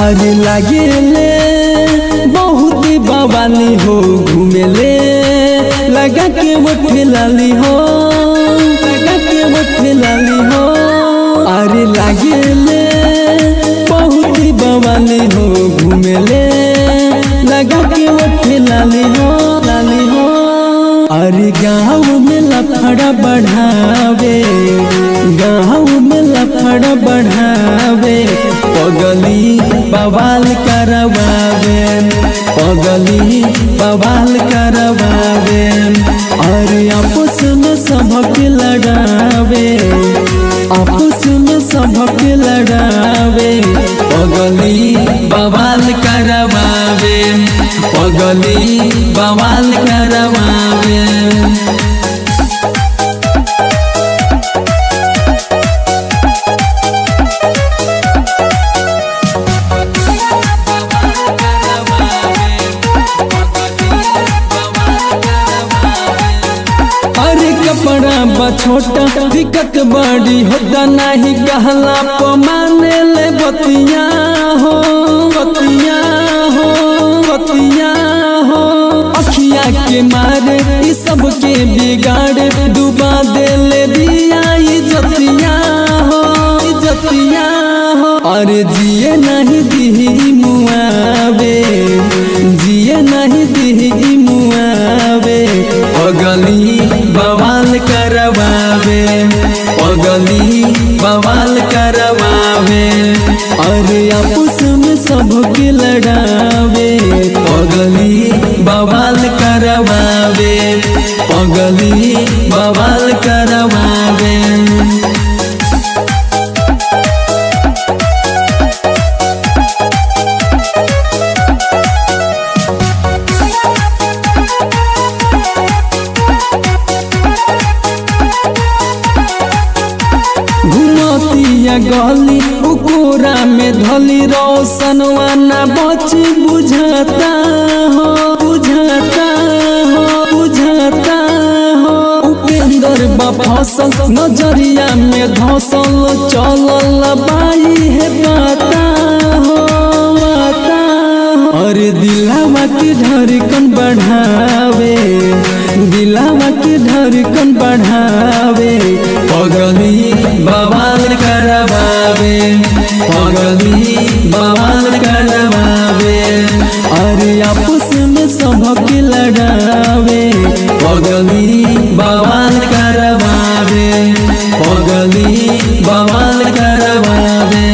अरे लागे ले बहुत बवाली हो घूमेले लगा के मुठे लाली हो लगा के मुठे लाली हो। अरे लागे ले बहुत बवाली हो घूमेले लगा के मुठे लाली हो लाली हो। अरे गाँव में लफड़ा बढ़ावे गाँव में लफड़ा बढ़ावे पगली बवाल करवावे पगली बवाल करवावे। अरे आपस में सबक लड़ावे आपस में सबक लड़ावे पगली बवाल करवावे पगली बवाल करवावे। कपड़ा छोटा दिक्कत बड़ी होता नहीं कहला पमाने ले बतिया हो बतिया हो बतिया हो। अखिया के मारे इस सब के बिगाड़े डुबा दे ले दिया इज्जतिया हो इज्जतिया हो। अरे जिए नहीं दी मुआवे जिए नहीं दी मुआवे पगली बवाल करवावे पगली बवाल करवावे। अरे आपस में सबके लड़ावे पगली बवाल करवावे पगली बवाल करवावे। गली उकोरा में धली रोशनवा ना बची बुझाता हो बुझाता हो बुझाता हो। उपेंद्र बा फसल नजरिया में धसल चलल बाई है पाता हो पाता हो। अरे दिलावा की धड़कन बढ़ावे दिलावा की धड़कन बढ़ावे पगली बवाल करवावे पगली बवाल करवावे। अरे आपस में सबक लड़ावे पगली बवाल करवावे पगली बवाल करवावे।